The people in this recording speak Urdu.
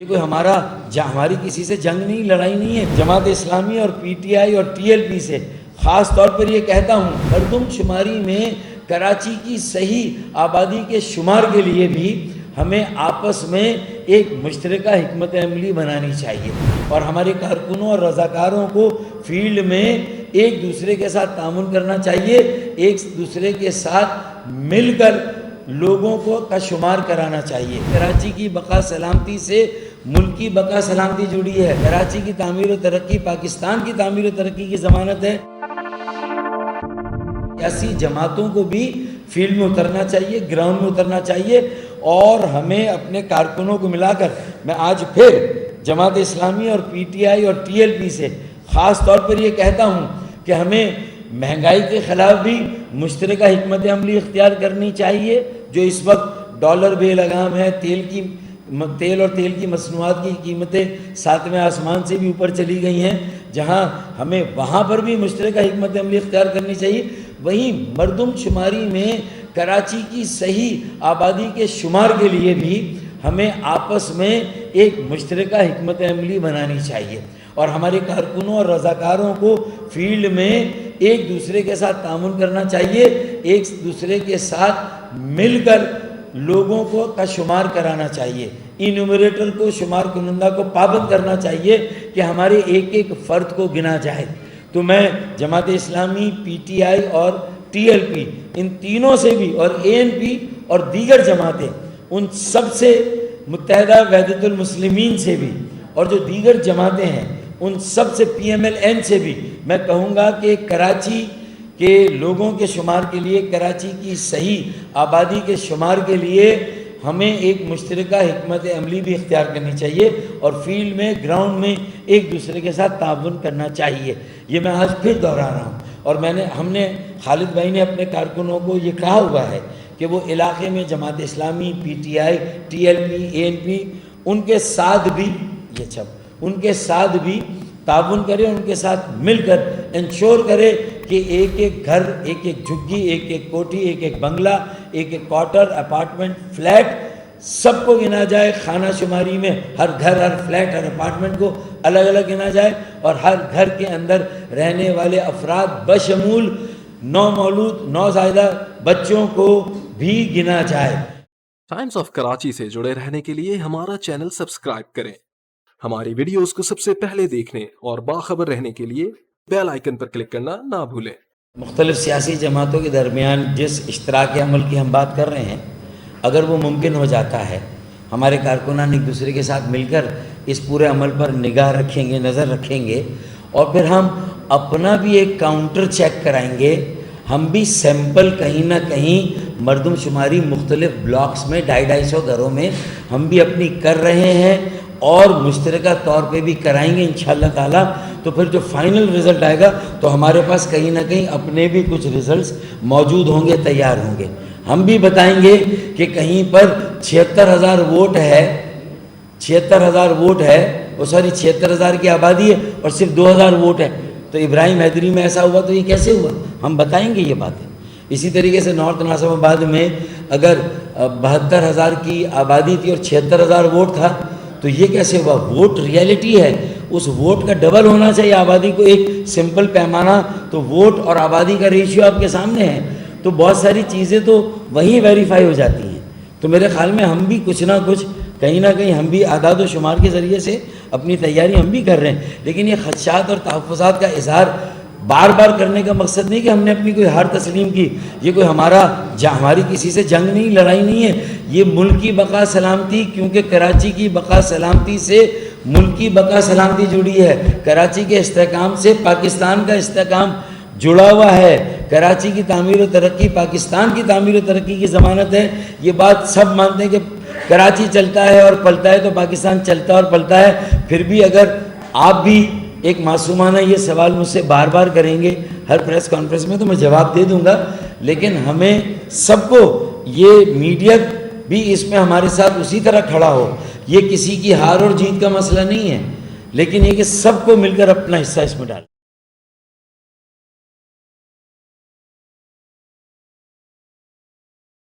کوئی ہماری کسی سے جنگ نہیں، لڑائی نہیں ہے۔ جماعت اسلامی اور پی ٹی آئی اور ٹی ایل پی سے خاص طور پر یہ کہتا ہوں، مردم شماری میں کراچی کی صحیح آبادی کے شمار کے لیے بھی ہمیں آپس میں ایک مشترکہ حکمت عملی بنانی چاہیے، اور ہمارے کارکنوں اور رضاکاروں کو فیلڈ میں ایک دوسرے کے ساتھ تعاون کرنا چاہیے، ایک دوسرے کے ساتھ مل کر لوگوں کا شمار کرانا چاہیے۔ کراچی کی بقا سلامتی سے ملکی بقا سلامتی جڑی ہے۔ کراچی کی تعمیر و ترقی پاکستان کی تعمیر و ترقی کی ضمانت ہے۔ سیاسی جماعتوں کو بھی فیلڈ میں اترنا چاہیے، گراؤنڈ میں اترنا چاہیے، اور ہمیں اپنے کارکنوں کو ملا کر، میں آج پھر جماعت اسلامی اور پی ٹی آئی اور ٹی ایل پی سے خاص طور پر یہ کہتا ہوں کہ ہمیں مہنگائی کے خلاف بھی مشترکہ حکمت عملی اختیار کرنی چاہیے۔ جو اس وقت ڈالر بے لگام ہے، تیل اور تیل کی مصنوعات کی قیمتیں ساتویں آسمان سے بھی اوپر چلی گئی ہیں، جہاں ہمیں وہاں پر بھی مشترکہ حکمت عملی اختیار کرنی چاہیے۔ وہیں مردم شماری میں کراچی کی صحیح آبادی کے شمار کے لیے بھی ہمیں آپس میں ایک مشترکہ حکمت عملی بنانی چاہیے، اور ہمارے کارکنوں اور رضاکاروں کو فیلڈ میں ایک دوسرے کے ساتھ تعاون کرنا چاہیے، ایک دوسرے کے ساتھ مل کر لوگوں کا شمار کرانا چاہیے۔ انیومریٹر کو، شمار کنندہ کو پابند کرنا چاہیے کہ ہمارے ایک ایک فرد کو گنا جائے۔ تو میں جماعت اسلامی، پی ٹی آئی اور ٹی ایل پی، ان تینوں سے بھی، اور اے این پی اور دیگر جماعتیں، ان سب سے، متحدہ وحدت المسلمین سے بھی، اور جو دیگر جماعتیں ہیں ان سب سے، پی ایم ایل این سے بھی میں کہوں گا کہ کراچی کے لوگوں کے شمار کے لیے، کراچی کی صحیح آبادی کے شمار کے لیے ہمیں ایک مشترکہ حکمت عملی بھی اختیار کرنی چاہیے، اور فیلڈ میں، گراؤنڈ میں ایک دوسرے کے ساتھ تعاون کرنا چاہیے۔ یہ میں آج پھر دہرا رہا ہوں، اور ہم نے خالد بھائی نے اپنے کارکنوں کو یہ کہا ہوا ہے کہ وہ علاقے میں Jamaat Islami, P T I, T L P, A N P, ان کے ساتھ بھی تعاون کرے، ان کے ساتھ مل کر انشور کرے کہ ایک ایک گھر، ایک ایک جھگی، ایک ایک کوٹھی، ایک ایک بنگلہ، ایک ایک کوارٹر، اپارٹمنٹ، فلیٹ، سب کو گنا جائے۔ خانہ شماری میں ہر گھر، ہر فلیٹ، ہر اپارٹمنٹ کو الگ الگ گنا جائے، اور ہر گھر کے اندر رہنے والے افراد بشمول نومولود، نوزائیدہ بچوں کو بھی گنا جائے۔ ٹائمز آف کراچی سے جڑے رہنے کے لیے ہمارا چینل سبسکرائب کریں۔ ہماری ویڈیوز کو سب سے پہلے دیکھنے اور باخبر رہنے کے لیے بیل آئیکن پر کلک کرنا نہ بھولیں۔ مختلف سیاسی جماعتوں کے درمیان جس اشتراک عمل کی ہم بات کر رہے ہیں، اگر وہ ممکن ہو جاتا ہے، ہمارے کارکنان ایک دوسرے کے ساتھ مل کر اس پورے عمل پر نگاہ رکھیں گے، نظر رکھیں گے، اور پھر ہم اپنا بھی ایک کاؤنٹر چیک کرائیں گے۔ ہم بھی سیمپل کہیں نہ کہیں مردم شماری مختلف بلاکس میں، 250 گھروں میں ہم بھی اپنی کر رہے ہیں، اور مشترکہ طور پہ بھی کرائیں گے انشاءاللہ تعالیٰ۔ تو پھر جو فائنل رزلٹ آئے گا تو ہمارے پاس کہیں نہ کہیں اپنے بھی کچھ رزلٹس موجود ہوں گے، تیار ہوں گے۔ ہم بھی بتائیں گے کہ کہیں پر 76,000 ووٹ ہے، 76,000 ووٹ ہے، وہ 76,000 کی آبادی ہے، اور صرف 2,000 ووٹ ہے، تو ابراہیم حیدری میں ایسا ہوا تو یہ کیسے ہوا؟ ہم بتائیں گے یہ باتیں۔ اسی طریقے سے نارتھ ناصر آباد میں اگر 72,000 کی آبادی تھی اور 76,000 ووٹ تھا تو یہ کیسے ہوا؟ ووٹ ریئلٹی ہے، اس ووٹ کا ڈبل ہونا چاہیے آبادی کو، ایک سمپل پیمانہ تو ووٹ اور آبادی کا ریشیو آپ کے سامنے ہے، تو بہت ساری چیزیں تو وہیں ویریفائی ہو جاتی ہیں۔ تو میرے خیال میں ہم بھی کچھ نہ کچھ، کہیں نہ کہیں ہم بھی اعداد و شمار کے ذریعے سے اپنی تیاری ہم بھی کر رہے ہیں، لیکن یہ خدشات اور تحفظات کا اظہار بار بار کرنے کا مقصد نہیں کہ ہم نے اپنی کوئی ہار تسلیم کی۔ یہ کوئی ہماری کسی سے جنگ نہیں، لڑائی نہیں ہے، یہ ملک کی بقا سلامتی، کیونکہ کراچی کی بقا سلامتی سے ملکی بقا سلامتی جڑی ہے۔ کراچی کے استحکام سے پاکستان کا استحکام جڑا ہوا ہے۔ کراچی کی تعمیر و ترقی پاکستان کی تعمیر و ترقی کی ضمانت ہے۔ یہ بات سب مانتے ہیں کہ کراچی چلتا ہے اور پلتا ہے تو پاکستان چلتا اور پلتا ہے۔ پھر بھی اگر آپ بھی ایک معصومانہ یہ سوال مجھ سے بار بار کریں گے ہر پریس کانفرنس میں تو میں جواب دے دوں گا، لیکن ہمیں سب کو، یہ میڈیا بھی اس میں ہمارے ساتھ اسی طرح کھڑا ہو۔ یہ کسی کی ہار اور جیت کا مسئلہ نہیں ہے، لیکن یہ کہ سب کو مل کر اپنا حصہ اس میں ڈالیں۔